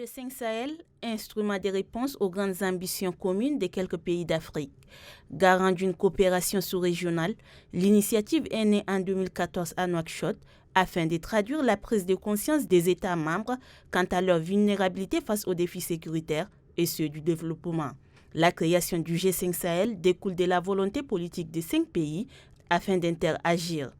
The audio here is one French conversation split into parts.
G5 Sahel, instrument de réponse aux grandes ambitions communes de quelques pays d'Afrique. Garant d'une coopération sous-régionale, l'initiative est née en 2014 à Nouakchott afin de traduire la prise de conscience des États membres quant à leur vulnérabilité face aux défis sécuritaires et ceux du développement. La création du G5 Sahel découle de la volonté politique des 5 pays afin d'interagir.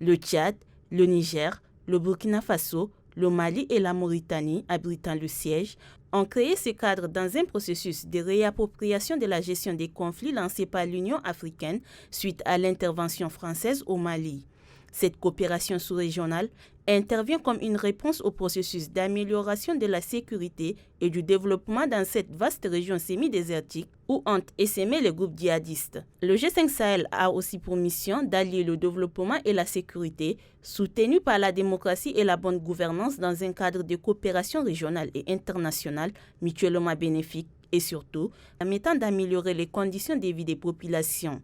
Le Tchad, le Niger, le Burkina Faso, le Mali et la Mauritanie, abritant le siège, ont créé ce cadre dans un processus de réappropriation de la gestion des conflits lancé par l'Union africaine suite à l'intervention française au Mali. Cette coopération sous-régionale intervient comme une réponse au processus d'amélioration de la sécurité et du développement dans cette vaste région semi-désertique où ont essaimé les groupes djihadistes. Le G5 Sahel a aussi pour mission d'allier le développement et la sécurité, soutenu par la démocratie et la bonne gouvernance dans un cadre de coopération régionale et internationale mutuellement bénéfique et surtout permettant d'améliorer les conditions de vie des populations.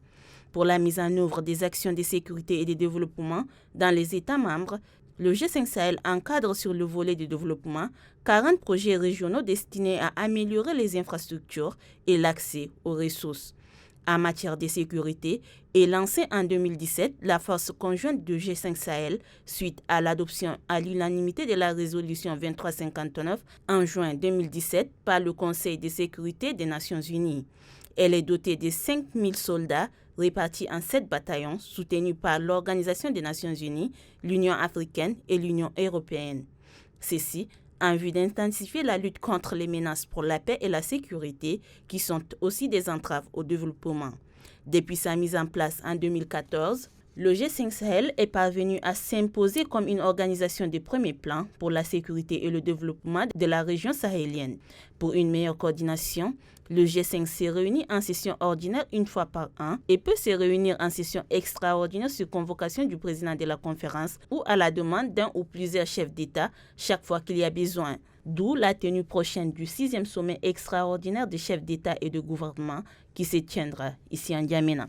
Pour la mise en œuvre des actions de sécurité et de développement dans les États membres, le G5 Sahel encadre sur le volet de développement 40 projets régionaux destinés à améliorer les infrastructures et l'accès aux ressources. En matière de sécurité, est lancée en 2017 la force conjointe du G5 Sahel suite à l'adoption à l'unanimité de la résolution 2359 en juin 2017 par le Conseil de sécurité des Nations Unies. Elle est dotée de 5000 soldats répartis en 7 bataillons soutenus par l'Organisation des Nations Unies, l'Union africaine et l'Union européenne. Ceci en vue d'intensifier la lutte contre les menaces pour la paix et la sécurité qui sont aussi des entraves au développement. Depuis sa mise en place en 2014, le G5 Sahel est parvenu à s'imposer comme une organisation de premier plan pour la sécurité et le développement de la région sahélienne. Pour une meilleure coordination, le G5 s'est réuni en session ordinaire une fois par an et peut se réunir en session extraordinaire sur convocation du président de la conférence ou à la demande d'un ou plusieurs chefs d'État chaque fois qu'il y a besoin. D'où la tenue prochaine du 6e sommet extraordinaire des chefs d'État et de gouvernement qui se tiendra ici en N'Djamena.